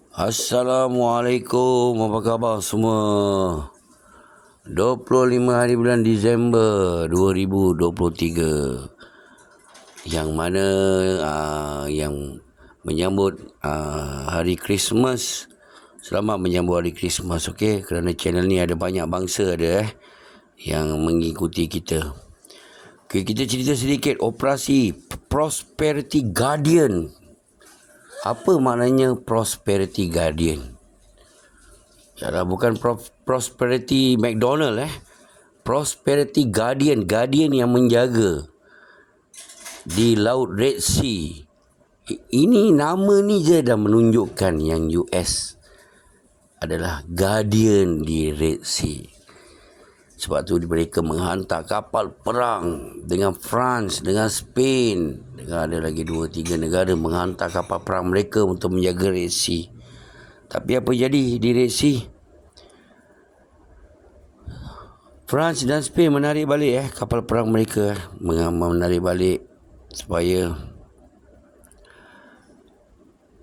Assalamualaikum, apa khabar semua? 25 hari bulan Disember 2023, yang mana yang menyambut hari Christmas. Selamat menyambut hari Christmas, okey? Kerana channel ni ada banyak bangsa yang mengikuti kita. Okey, kita cerita sedikit operasi Prosperity Guardian. Apa maknanya Prosperity Guardian? Yalah, bukan Prosperity McDonald Prosperity Guardian. Guardian yang menjaga di Laut Red Sea. Ini nama ni je dah menunjukkan yang US adalah Guardian di Red Sea. Sebab tu mereka menghantar kapal perang dengan France, dengan Spain, dengan ada lagi 2-3 negara menghantar kapal perang mereka untuk menjaga Red Sea. Tapi apa jadi di Red Sea? France dan Spain menarik balik kapal perang mereka, menarik balik supaya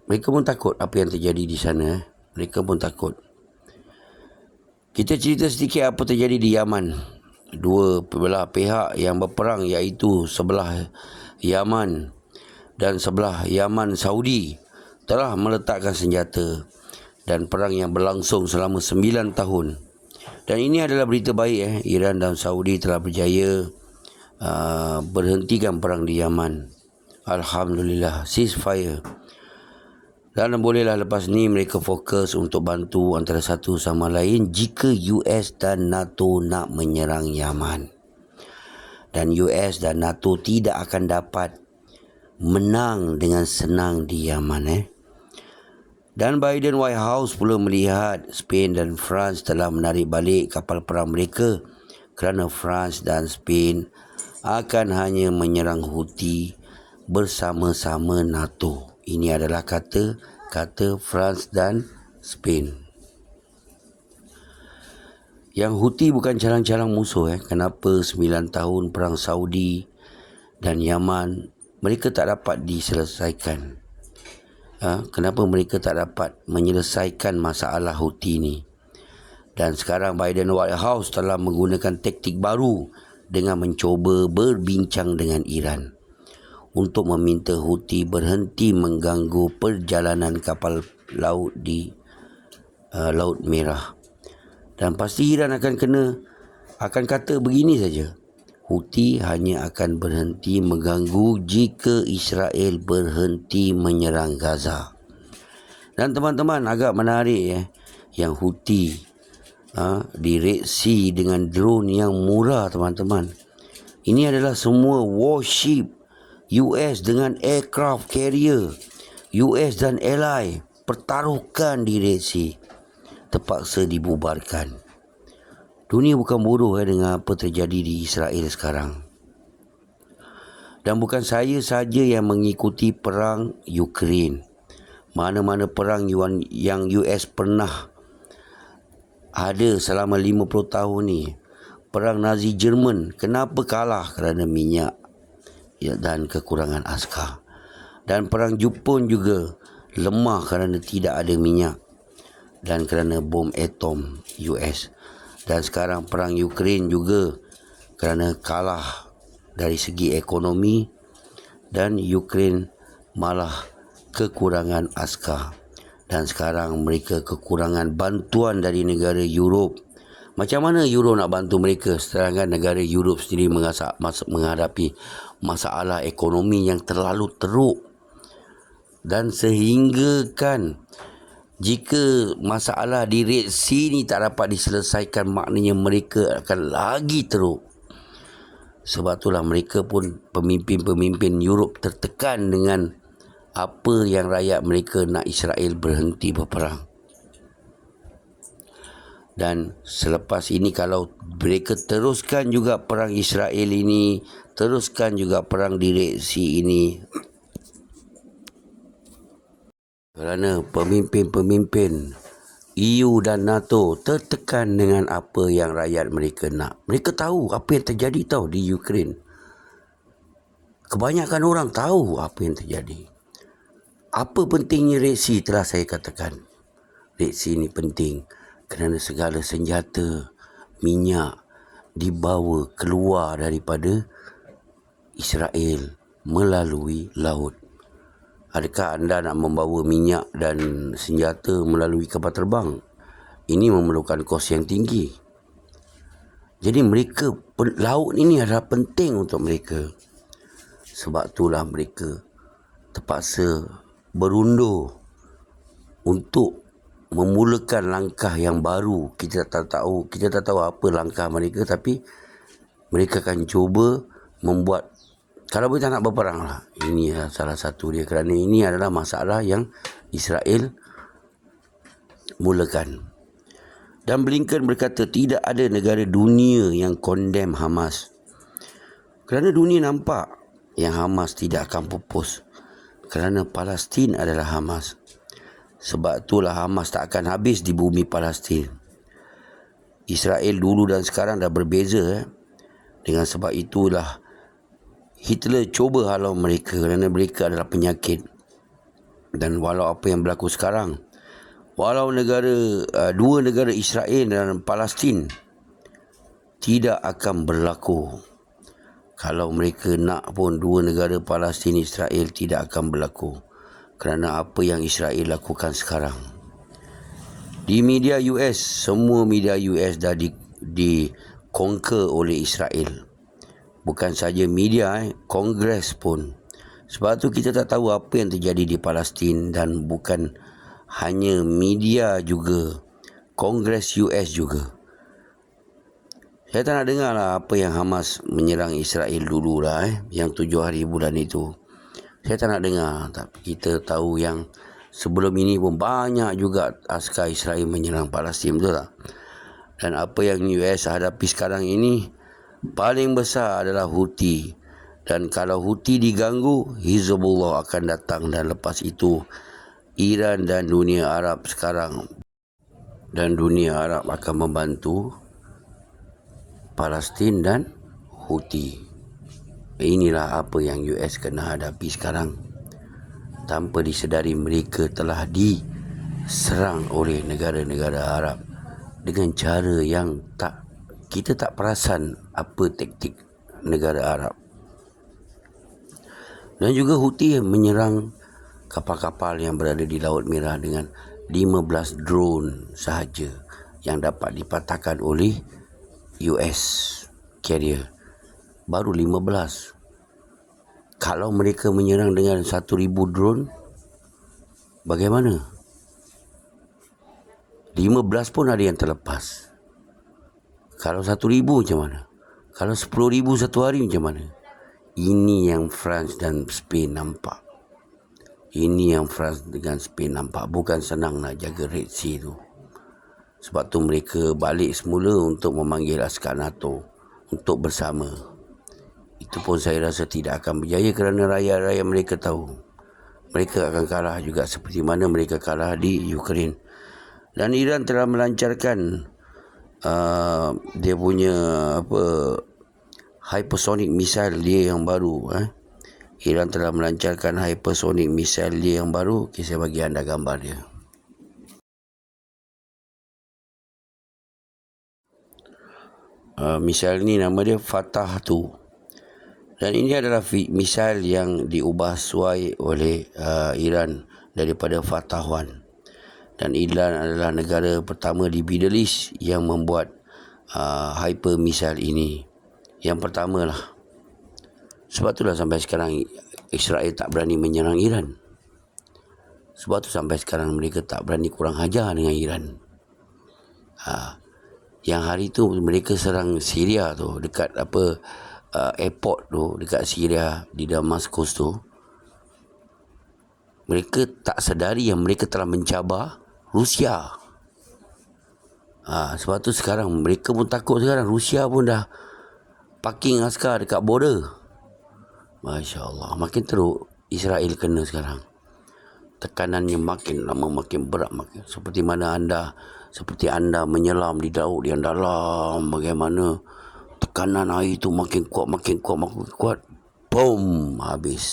mereka pun takut apa yang terjadi di sana. Mereka pun takut. Kita cerita sedikit apa terjadi di Yaman. Dua belah pihak yang berperang, iaitu sebelah Yaman dan sebelah Yaman Saudi, telah meletakkan senjata, dan perang yang berlangsung selama 9 tahun. Dan ini adalah berita baik Iran dan Saudi telah berjaya berhentikan perang di Yaman. Alhamdulillah, ceasefire. Dan bolehlah lepas ni mereka fokus untuk bantu antara satu sama lain jika US dan NATO nak menyerang Yaman. Dan US dan NATO tidak akan dapat menang dengan senang di Yaman. Dan Biden White House pula melihat Spain dan France telah menarik balik kapal perang mereka kerana France dan Spain akan hanya menyerang Houthi bersama-sama NATO. Ini adalah kata France dan Spain. Yang Houthi bukan calang-calang musuh. Kenapa 9 tahun perang Saudi dan Yaman mereka tak dapat diselesaikan? Kenapa mereka tak dapat menyelesaikan masalah Houthi ni? Dan sekarang Biden White House telah menggunakan taktik baru dengan mencuba berbincang dengan Iran untuk meminta Houthi berhenti mengganggu perjalanan kapal laut di Laut Merah. Dan pasti Iran akan kata begini saja: Houthi hanya akan berhenti mengganggu jika Israel berhenti menyerang Gaza. Dan teman-teman, agak menarik yang Houthi di Red Sea dengan drone yang murah, teman-teman. Ini adalah semua warship US dengan aircraft carrier. US dan ally pertaruhkan di Red Sea terpaksa dibubarkan. Dunia bukan bodoh dengan apa terjadi di Israel sekarang. Dan bukan saya saja yang mengikuti perang Ukraine. Mana-mana perang yang US pernah ada selama 50 tahun ni. Perang Nazi Jerman, kenapa kalah? Kerana minyak dan kekurangan askar. Dan perang Jepun juga lemah kerana tidak ada minyak dan kerana bom atom US. Dan sekarang perang Ukraine juga kerana kalah dari segi ekonomi, dan Ukraine malah kekurangan askar. Dan sekarang mereka kekurangan bantuan dari negara Europe. Macam mana Europe nak bantu mereka sedangkan negara Europe sendiri menghadapi masalah ekonomi yang terlalu teruk. Dan sehingga jika masalah di Red Sea ni tak dapat diselesaikan, maknanya mereka akan lagi teruk. Sebab itulah mereka pun, pemimpin-pemimpin Europe, tertekan dengan apa yang rakyat mereka nak Israel berhenti berperang. Dan selepas ini kalau mereka teruskan juga perang Israel ini, teruskan juga perang di Red Sea ini, kerana pemimpin-pemimpin EU dan NATO tertekan dengan apa yang rakyat mereka nak. Mereka tahu apa yang terjadi di Ukraine. Kebanyakan orang tahu apa yang terjadi. Apa pentingnya Red Sea telah saya katakan. Red Sea ni penting kerana segala senjata, minyak dibawa keluar daripada Israel melalui laut. Adakah anda nak membawa minyak dan senjata melalui kapal terbang? Ini memerlukan kos yang tinggi. Jadi mereka, laut ini adalah penting untuk mereka. Sebab itulah mereka terpaksa berundur untuk memulakan langkah yang baru. Kita tak tahu apa langkah mereka, tapi mereka akan cuba membuat, kalau boleh tak nak berperang lah. Ini salah satu dia, kerana ini adalah masalah yang Israel mulakan. Dan Blinken berkata tidak ada negara dunia yang condemn Hamas. Kerana dunia nampak yang Hamas tidak akan pupus. Kerana Palestin adalah Hamas. Sebab itulah Hamas tak akan habis di bumi Palestin. Israel dulu dan sekarang dah berbeza. Dengan sebab itulah Hitler cuba halau mereka kerana mereka adalah penyakit. Dan walau apa yang berlaku sekarang, walau dua negara Israel dan Palestin tidak akan berlaku. Kalau mereka nak pun, dua negara Palestin Israel tidak akan berlaku. Kerana apa yang Israel lakukan sekarang. Di media US, semua media US dah di-conquer oleh Israel. Bukan saja media, Kongres pun. Sebab tu kita tak tahu apa yang terjadi di Palestin. Dan bukan hanya media juga, Kongres US juga. Saya tak nak dengar lah apa yang Hamas menyerang Israel dulu lah, yang 7 hari bulan itu. Saya tak nak dengar. Tapi kita tahu yang sebelum ini pun banyak juga askar Israel menyerang Palestin, betul tak? Dan apa yang US hadapi sekarang ini, paling besar adalah Houthi. Dan kalau Houthi diganggu, Hizbullah akan datang. Dan lepas itu Iran dan dunia Arab sekarang, dan dunia Arab akan membantu Palestin dan Houthi. Inilah apa yang US kena hadapi sekarang. Tanpa disedari mereka telah diserang oleh negara-negara Arab dengan cara yang kita tak perasan apa taktik negara Arab. Dan juga Houthi menyerang kapal-kapal yang berada di Laut Merah dengan 15 drone sahaja yang dapat dipatahkan oleh US carrier. Baru 15. Kalau mereka menyerang dengan 1,000 drone, bagaimana? 15 pun ada yang terlepas. Kalau 1,000 macam mana? Kalau 10,000 satu hari macam mana? Ini yang France dan Spain nampak. Ini yang France dengan Spain nampak. Bukan senang nak jaga Red Sea tu. Sebab tu mereka balik semula untuk memanggil askar NATO untuk bersama. Itu pun saya rasa tidak akan berjaya kerana rakyat-rakyat mereka tahu mereka akan kalah juga seperti mana mereka kalah di Ukraine. Dan Iran telah melancarkan dia punya hypersonic missile dia yang baru. Iran telah melancarkan hypersonic missile dia yang baru. Okay, saya bagi anda gambar dia. Missile ni nama dia Fatah 2. Dan ini adalah missile yang diubah suai oleh Iran daripada Fatah 1. Dan Iran adalah negara pertama di Middle East yang membuat hyper missile ini. Yang pertama lah. Sebab itulah sampai sekarang Israel tak berani menyerang Iran. Sebab tu sampai sekarang mereka tak berani kurang ajar dengan Iran. Yang hari tu mereka serang Syria tu, dekat airport tu dekat Syria di Damaskus tu. Mereka tak sedari yang mereka telah mencabar Rusia. Sebab tu sekarang mereka pun takut sekarang. Rusia pun dah parking askar dekat border. Masya Allah, makin teruk Israel kena sekarang. Tekanannya makin lama makin berat, seperti anda menyelam di laut yang dalam, bagaimana tekanan air itu makin kuat, Boom, habis.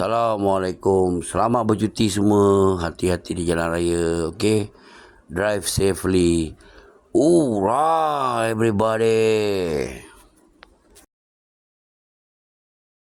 Assalamualaikum. Selamat bercuti semua. Hati-hati di jalan raya. Okay. Drive safely. Hoorah, everybody.